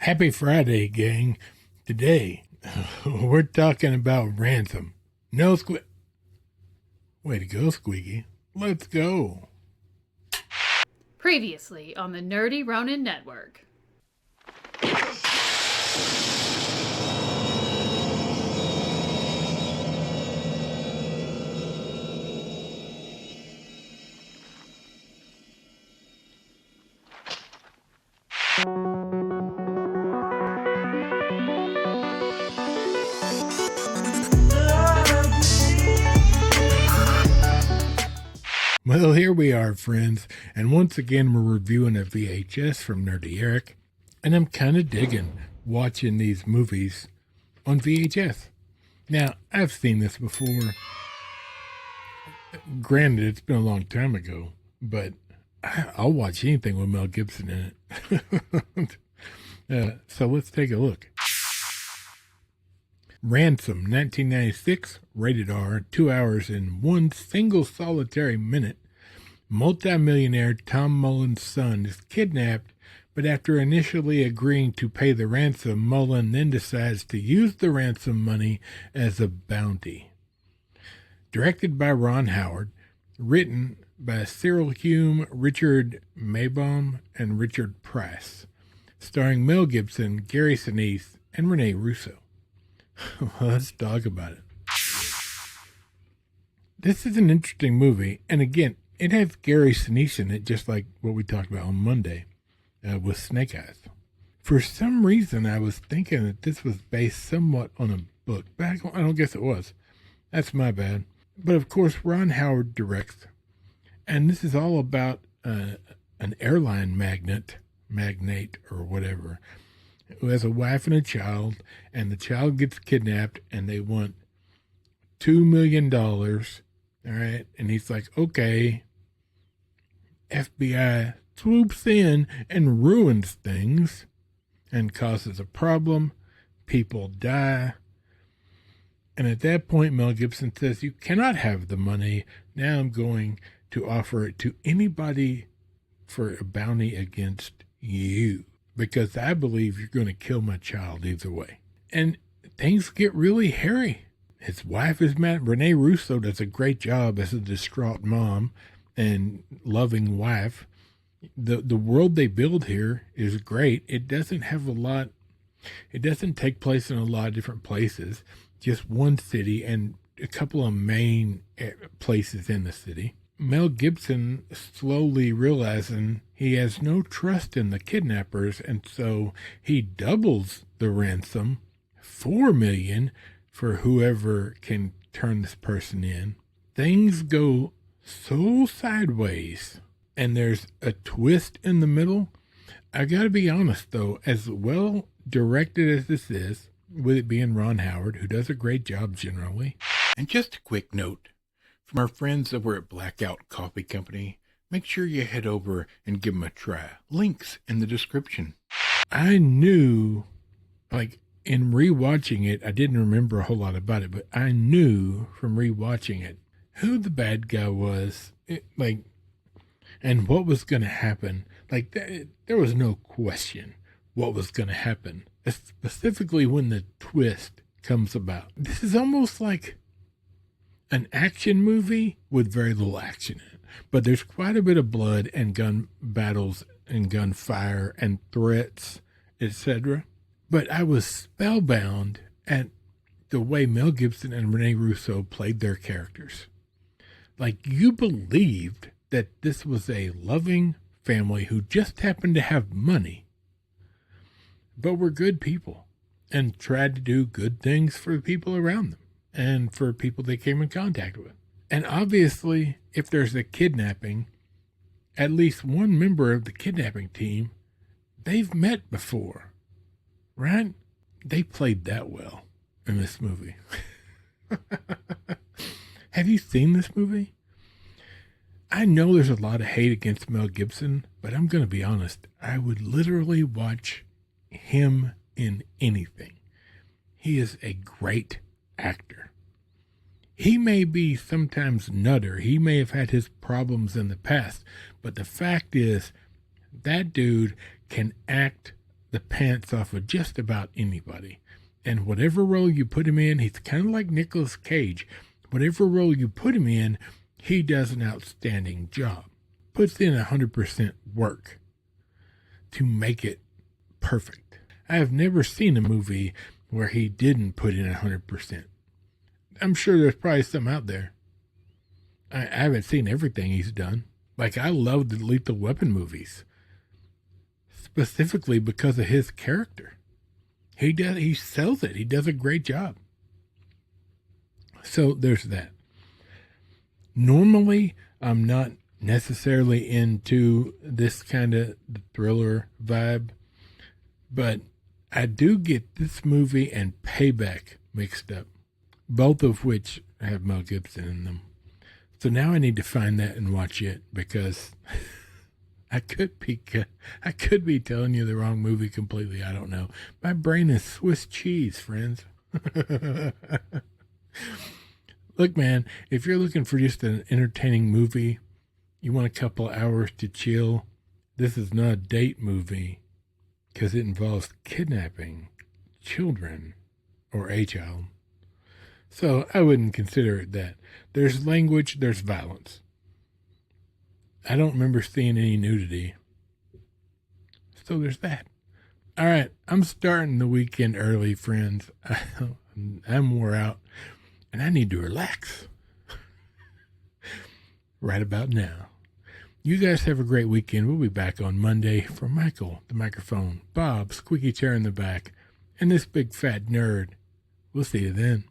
Happy Friday, gang. Today, we're talking about Ransom. No Way to go, Squeaky. Let's go. Previously on the Nerdy Ronin Network. Well, here we are, friends, and once again we're reviewing a VHS from Nerdy Eric, and I'm kind of digging watching these movies on VHS. Now, I've seen this before. Granted, it's been a long time ago, but I'll watch anything with Mel Gibson in it. So let's take a look. Ransom, 1996, rated R, 2 hours and one single solitary minute. Multi-millionaire Tom Mullen's son is kidnapped, but after initially agreeing to pay the ransom, Mullen then decides to use the ransom money as a bounty. Directed by Ron Howard, written by Cyril Hume, Richard Maybaum, and Richard Price. Starring Mel Gibson, Gary Sinise, and Renee Russo. Let's talk about it. This is an interesting movie, and again, it has Gary Sinise in it, just like what we talked about on Monday with Snake Eyes. For some reason, I was thinking that this was based somewhat on a book, but I don't guess it was. That's my bad. But of course, Ron Howard directs, and this is all about an airline magnate or whatever, who has a wife and a child, and the child gets kidnapped, and they want $2 million. All right. And he's like, okay. FBI swoops in and ruins things and causes a problem. People die. And at that point, Mel Gibson says, you cannot have the money. Now I'm going to offer it to anybody for a bounty against you, because I believe you're going to kill my child either way. And things get really hairy. His wife is mad. Renee Russo does a great job as a distraught mom and loving wife. The world they build here is great. It doesn't have a lot. It doesn't take place in a lot of different places. Just one city and a couple of main places in the city. Mel Gibson slowly realizing he has no trust in the kidnappers, and so he doubles the ransom, $4 million, for whoever can turn this person in. Things go so sideways, and there's a twist in the middle. I gotta be honest though, as well directed as this is, with it being Ron Howard, who does a great job generally. And just a quick note, from our friends over at Blackout Coffee Company, make sure you head over and give them a try. Links in the description. I knew, like, in rewatching it, I didn't remember a whole lot about it, but I knew from rewatching it who the bad guy was, and what was going to happen. Like, there was no question what was going to happen, specifically when the twist comes about. This is almost like an action movie with very little action in it, but there's quite a bit of blood and gun battles and gunfire and threats, etc. But I was spellbound at the way Mel Gibson and Renee Russo played their characters. Like, you believed that this was a loving family who just happened to have money, but were good people and tried to do good things for the people around them and for people they came in contact with. And obviously, if there's a kidnapping, at least one member of the kidnapping team they've met before, right? They played that well in this movie. Have you seen this movie? I know there's a lot of hate against Mel Gibson, but I'm going to be honest. I would literally watch him in anything. He is a great actor. He may be sometimes nutter. He may have had his problems in the past, but the fact is that dude can act the pants off of just about anybody. And whatever role you put him in, he's kind of like Nicolas Cage. Whatever role you put him in, he does an outstanding job. Puts in 100% work to make it perfect. I have never seen a movie where he didn't put in 100%. I'm sure there's probably some out there. I haven't seen everything he's done. Like, I love the Lethal Weapon movies, specifically because of his character. He sells it. He does a great job. So there's that. Normally, I'm not necessarily into this kind of thriller vibe, but I do get this movie and Payback mixed up, both of which have Mel Gibson in them. So now I need to find that and watch it, because I could be telling you the wrong movie completely. I don't know. My brain is Swiss cheese, friends. Look, man, if you're looking for just an entertaining movie, you want a couple hours to chill, this is not a date movie, because it involves kidnapping children or a child. So I wouldn't consider it that. There's language, there's violence. I don't remember seeing any nudity. So there's that. All right, I'm starting the weekend early, friends. I'm wore out, and I need to relax right about now. You guys have a great weekend. We'll be back on Monday. For Michael, the microphone, Bob, squeaky chair in the back, and this big fat nerd. We'll see you then.